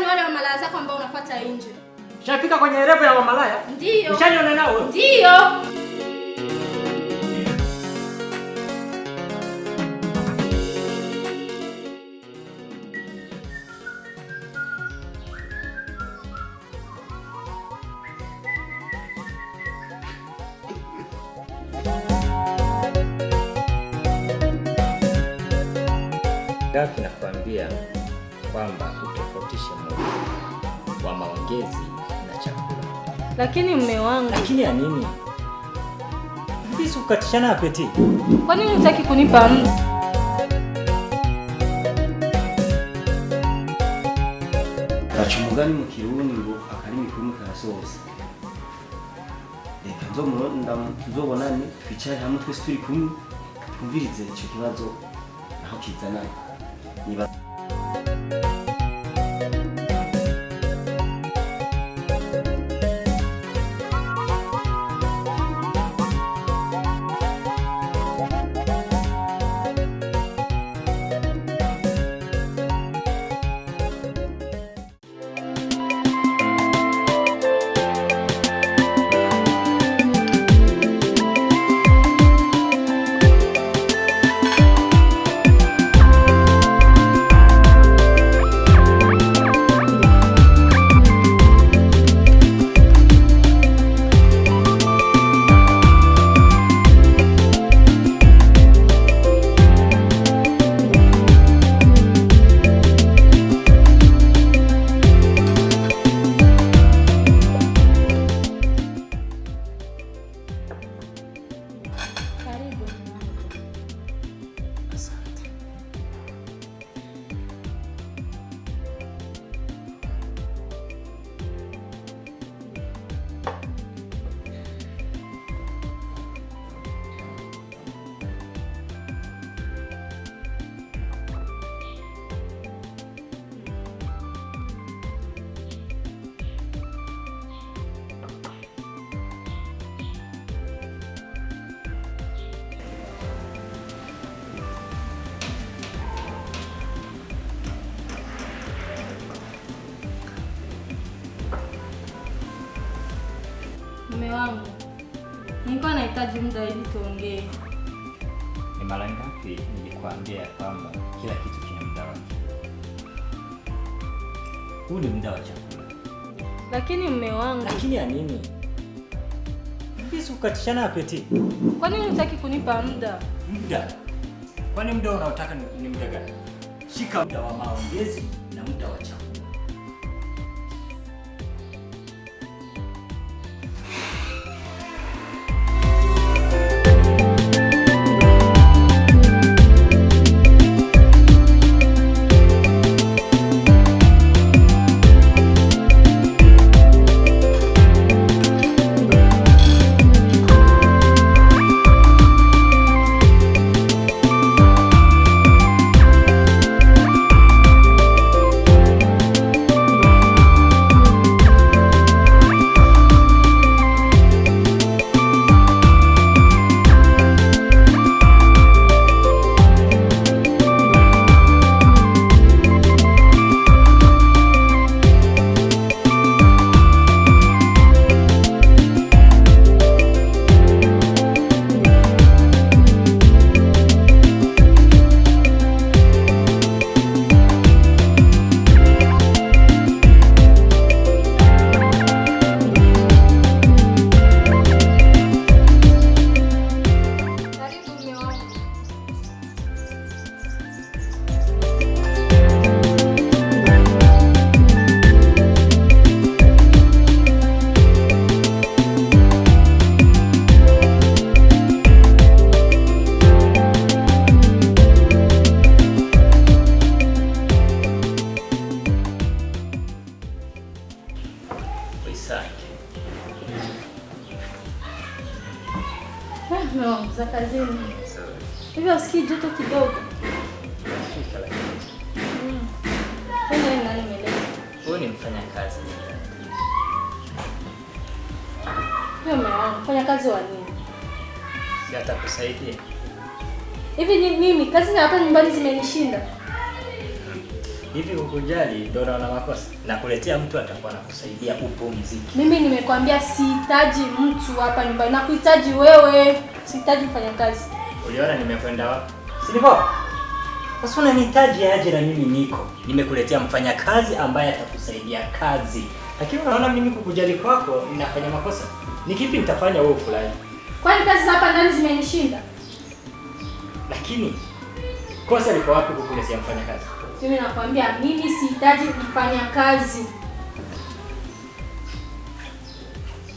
nadhani wale wa malaya zako ambao unafuata nje. Shafika kwenye level ya malaya? Ndio. Ushaniona nao? Ndio. Gapi nakwambia kwamba utofautishe moja wa maongezi na chakula. Lakini mume wangu. Lakini ya nini? Hivi ukatishana apeti. Kwa nini unataka kunipa muda? Gacumugani mu Kirundi ngo akarimi kumwe karasoza. Reka nzobonane twicare hamwe twese turi kumwe twumvirize icyo kibazo naho kizana. Niba Mume wangu, nilikuwa nahitaji muda ili tuongee. Ni mara ngapi nilikwambia kwamba kila kitu kina muda wake? Huu ni muda wa chakula. Lakini mume wangu. Lakini ya nini? Hivi ukatishana apeti. Kwa nini unataka kunipa muda? Muda? Kwani muda unaotaka ni muda gani? Shika muda wa maongezi na muda wa chakula. No, za kazini. Hivyo usikii joto kidogo. Wewe nani umeleta? Wewe ni mfanya kazi. Wewe mfanya kazi wa nini? Si atakusaidia. Hivi mimi kazi za hapa nyumbani zimenishinda. Hivi kukujali ndio unaona makosa? Na kuletea mtu atakuwa anakusaidia upumzike. Mimi nimekwambia sihitaji mtu hapa nyumbani. Nakuhitaji wewe. Sihitaji kufanya kazi. Uliona nimekwenda wapi? Si ndivyo? Sasa unanihitaji aje na mimi niko. Nimekuletea mfanyakazi ambaye atakusaidia kazi. Lakini unaona mimi kukujali kwako ninafanya makosa. Ni kipi nitafanya wewe fulani? Kwani kazi hapa ndani zimenishinda? Lakini kosa liko wapi kukuletea mfanyakazi? Mimi nakwambia mimi sihitaji kufanya kazi.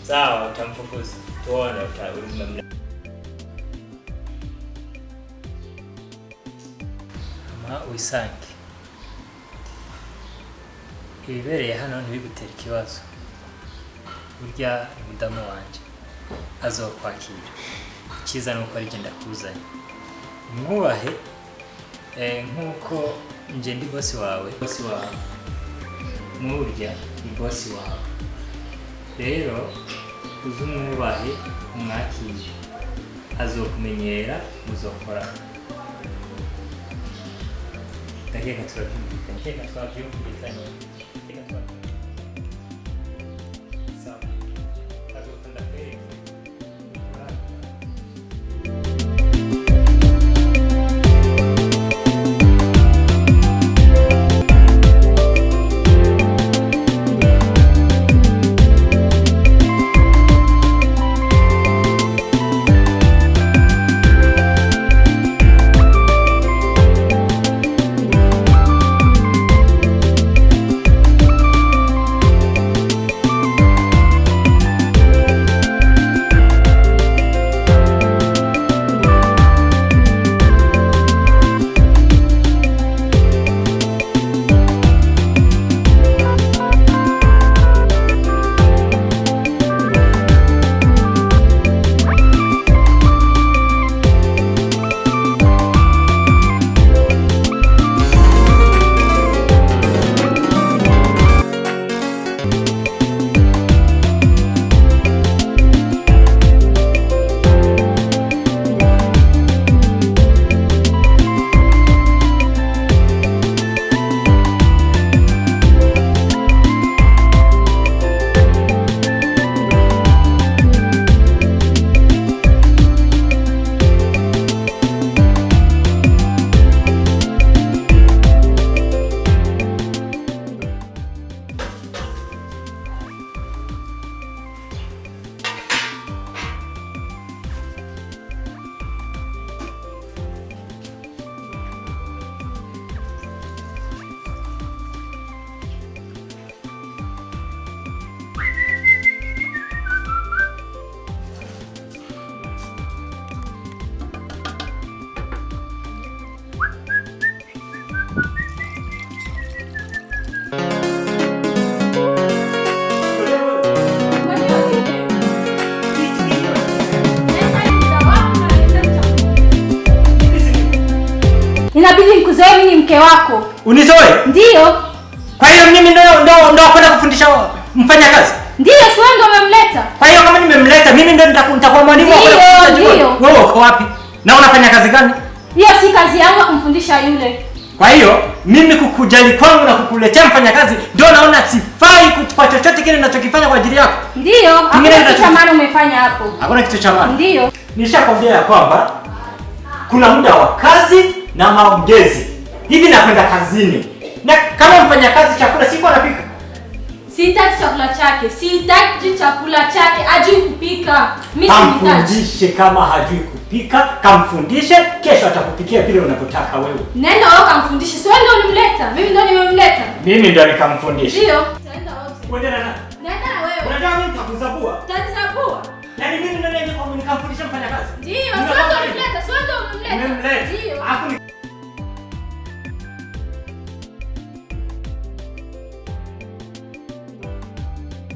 Sawa, utamfukuza. Tuone utamleta. Ama uisange. Ibibereye hano ntibigutera ikibazo. Burya ni mudamu wanje. Azokwakira. Ikiza nuko ari genda kuzanya. Mwubahe nkuko nje ndi bosi wawe. Bosi wawe. Murya ni bosi wawe. Rero uzumwubahe umwakire. Azokumenyera muzokora. Dakika turabyumvikanye. Dakika turabyumvikanye. Sawa. Azokunda kweli. Inabidi nikuzoe mimi mke wako. Unizoe? Ndio. Kwa hiyo mimi ndio kwenda kufundisha mfanyakazi? Ndio, si wewe ndio umemleta. Kwa hiyo kama nimemleta mimi ndio nitakuwa mwalimu wako. Ndio. Wewe uko wapi? Na unafanya kazi gani? Hiyo si kazi yangu kumfundisha yule. Kwa hiyo mimi kukujali kwangu na kukuletea mfanyakazi ndio naona sifai kwa chochote kile ninachokifanya kwa ajili yako. Ndio, hakuna kitu cha maana umefanya hapo. Hakuna kitu cha maana. Ndio. Nishakwambia ya kwamba kuna muda wa kazi na maongezi. Hivi nakwenda kazini. Na kama mfanyakazi chakula siko anapika. Sihitaji chakula chake. Sihitaji chakula chake. Hajui kupika. Mimi sihitaji. Kamfundishe kama hajui kupika, kamfundishe, kesho atakupikia vile unavyotaka wewe. Nenda wewe kamfundishe. Si wewe ndio unimleta. Mimi ndio nimemleta. Mimi ndio nikamfundisha. Ndio. Nenda wote. Kwenda na nani? Nenda na wewe. Unataka mimi nitakuzabua? Utanizabua. Yaani mimi ndio nikamfundisha mfanyakazi. Ndio, si wewe ndio unimleta. Si wewe ndio unimleta. Nimemleta. Ndio.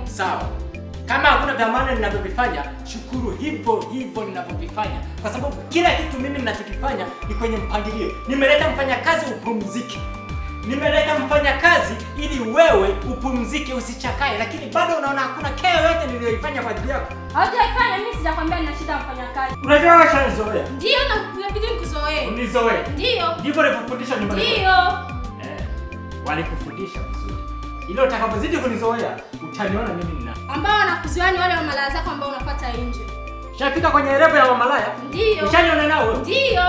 Sawa. Kama hakuna vya maana ninavyovifanya, shukuru hivyo hivyo ninavyovifanya. Kwa sababu kila kitu mimi ninachokifanya ni kwenye mpangilio. Nimeleta mfanyakazi upumzike. Nimeleta mfanyakazi ili wewe upumzike usichakae, lakini bado unaona hakuna kero yote niliyoifanya kwa ajili yako. Hautaifanya, mimi sijakwambia nina shida mfanyakazi. Unajua wewe shanizoea. Ndio, na inabidi nikuzoee. Unizoee. Ndio. Ndivyo nilivyofundisha nyumbani. Ndio. walikufundisha vizuri. Ile utakapozidi kunizoea utaniona mimi nina. Ambao wanakuzoea ni wale wamalaya zako ambao unapata nje. Ushafika kwenye level ya wamalaya? Ndio. Ushaniona nao? Ndio.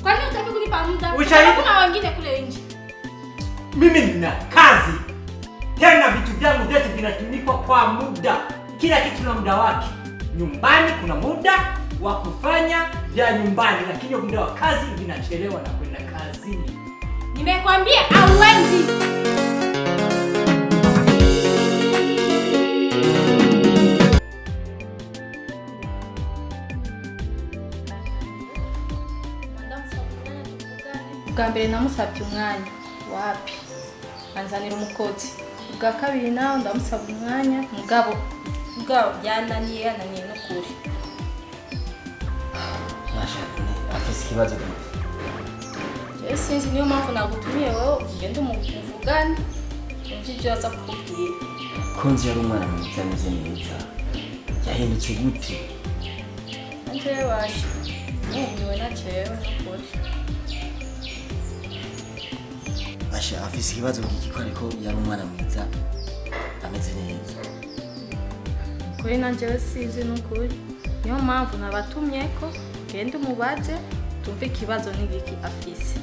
Kwa nini utaki kunipa muda? Kuna wengine kule nje. Mimi nina kazi. Tena vitu vyangu vyote vinatumikwa kwa muda. Kila kitu na muda wake. Nyumbani kuna muda wa kufanya vya nyumbani, lakini muda wa kazi vinachelewa na kwenda kazini. Nimekwambia hauwezi. Bwa mbere namusabye umwanya wapi anzanira umukozi, bwa kabiri nawe ndamusabye umwanya mugabo byananiye n'ukuri. Afise ikibazo Je sinzi niyo mpamvu nagutumiye wowe ugende umuvugane ibyo aza kukubwira. Konzi yari umwana mwiza ameze neza, yahindutse gute? Anje waje numiwe nacewe n'ukuri. Asha afise ikibazo gikiko ariko yari umwana mwiza ameze neza. Kuri nanje sinzi n'ukuri, niyo mpamvu nabatumyeko gende umubaze tumve ikibazo n'igiki afise.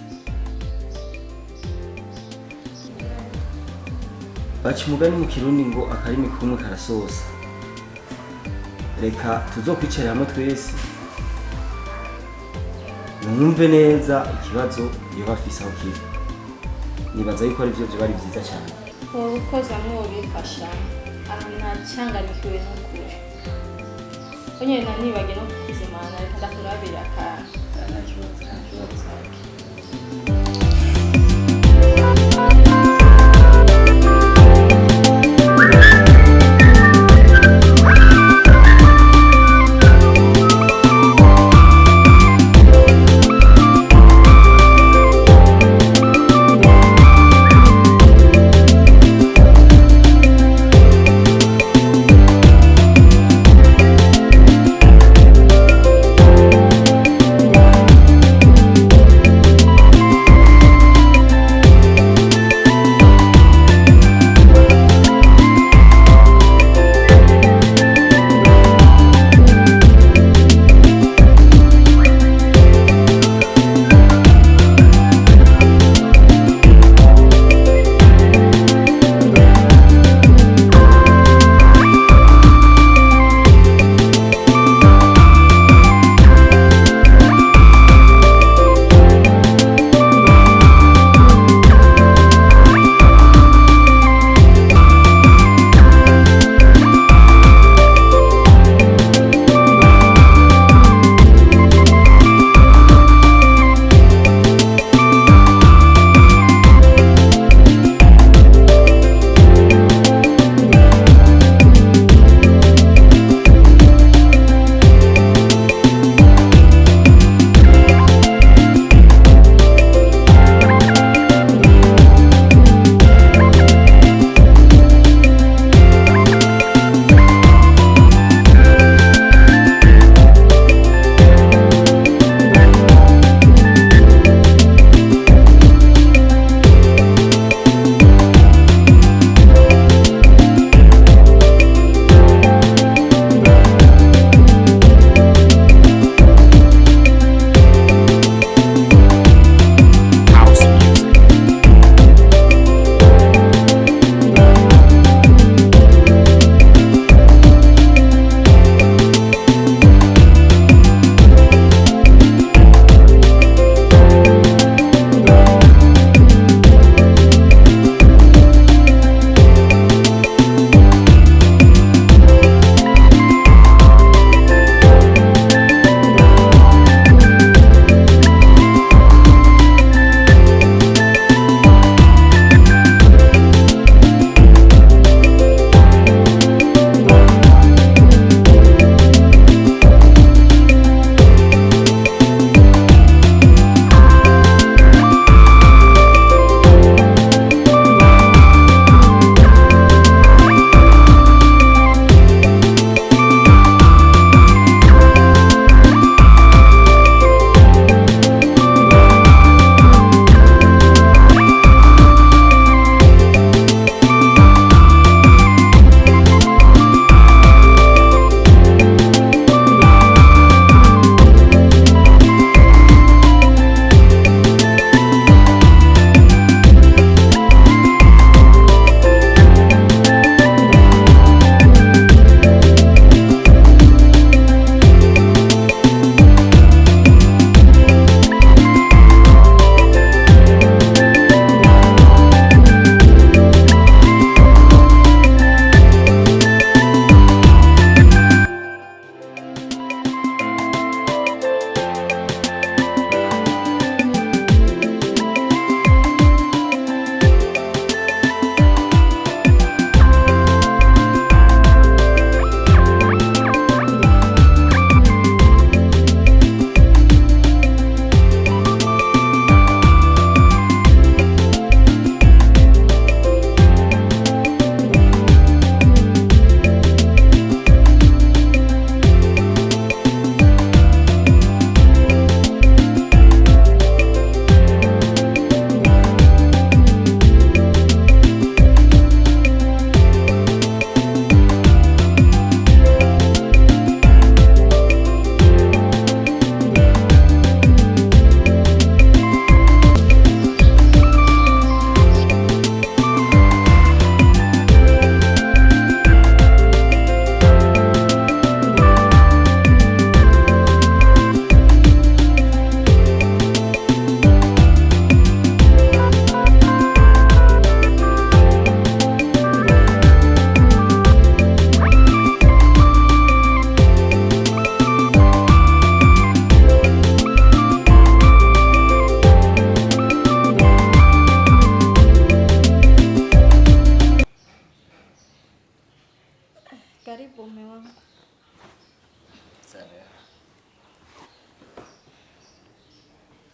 Baca umugani mu Kirundi ngo akarimi kumwe karasosa. Reka tuzokwicara hamwe twese mwumve neza ikibazo yoba afise aho kiri. Nibaza yuko ari byo bari byiza cyane. Wowe ukoze amwe ubifasha ntacanganikiwe n'ukuri. Onye nibage no kuzimana reka ndakurabira akantu. Karibu mume wangu.